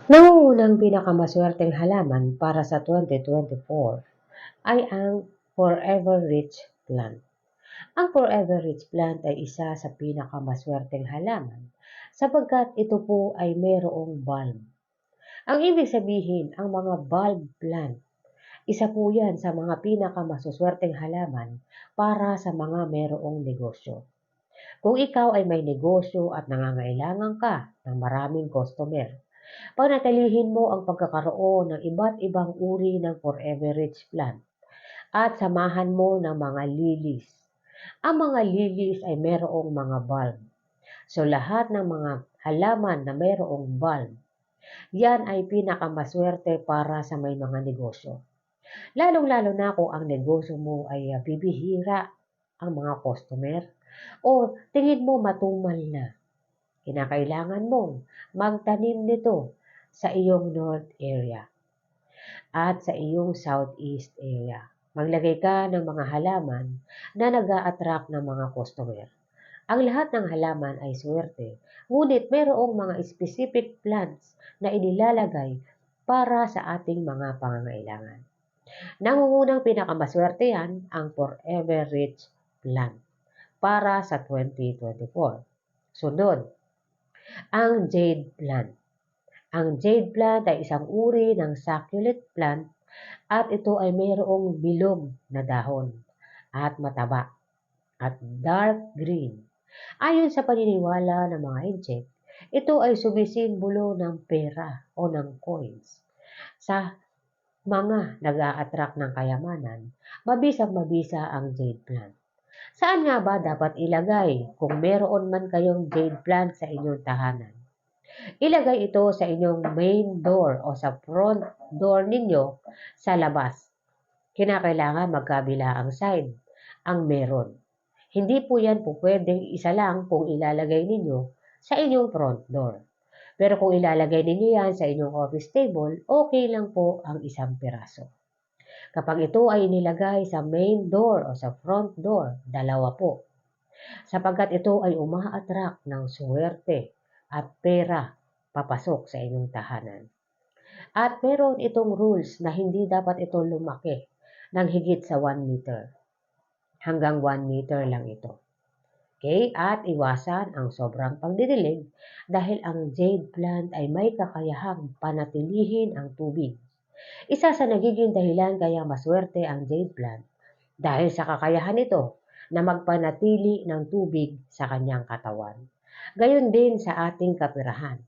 Nangungunang pinakamaswerteng halaman para sa 2024 ay ang Forever Rich plant. Ang Forever Rich plant ay isa sa pinakamaswerteng halaman sapagkat ito po ay mayroong bulb. Ang ibig sabihin, ang mga bulb plant, isa po yan sa mga pinakamaswerte halaman para sa mga mayroong negosyo. Kung ikaw ay may negosyo at nangangailangan ka ng maraming customer, panatilihin mo ang pagkakaroon ng iba't ibang uri ng Forever Rich plant at samahan mo ng mga lilies. Ang mga lilies ay mayroong mga bulb. So lahat ng mga halaman na mayroong bulb, yan ay pinakamaswerte para sa may mga negosyo. Lalong-lalo na kung ang negosyo mo ay bibihira ang mga customer o tingin mo matumal na. Kinakailangan mong magtanim nito sa iyong north area at sa iyong southeast area. Maglagay ka ng mga halaman na nag-a-attract ng mga customer. Ang lahat ng halaman ay swerte, ngunit mayroong mga specific plants na inilalagay para sa ating mga pangangailangan. Nangungunang pinakamaswerte yan ang Forever Rich plant para sa 2024. Sunod, ang jade plant. Ang jade plant ay isang uri ng succulent plant at ito ay mayroong bilog na dahon at mataba at dark green. Ayon sa paniniwala ng mga Inchik, ito ay sumisimbolo ng pera o ng coins. Sa mga nag-a-attract ng kayamanan, mabisang-mabisa ang jade plant. Saan nga ba dapat ilagay kung meron man kayong jade plant sa inyong tahanan? Ilagay ito sa inyong main door o sa front door ninyo sa labas. Kinakailangan magkabila ang side ang meron. Hindi po yan po pwedeng isa lang kung ilalagay ninyo sa inyong front door. Pero kung ilalagay ninyo yan sa inyong office table, okay lang po ang isang piraso. Kapag ito ay inilagay sa main door o sa front door, dalawa po. Sapagkat ito ay uma-attract ng swerte at pera papasok sa inyong tahanan. At meron itong rules na hindi dapat ito lumaki ng higit sa 1 meter. Hanggang 1 meter lang ito. Okay? At iwasan ang sobrang pagdidilig dahil ang jade plant ay may kakayahang panatilihin ang tubig. Isa sa nagiging dahilan kaya maswerte ang jade plant dahil sa kakayahan nito na magpanatili ng tubig sa kanyang katawan. Gayon din sa ating kapirahan.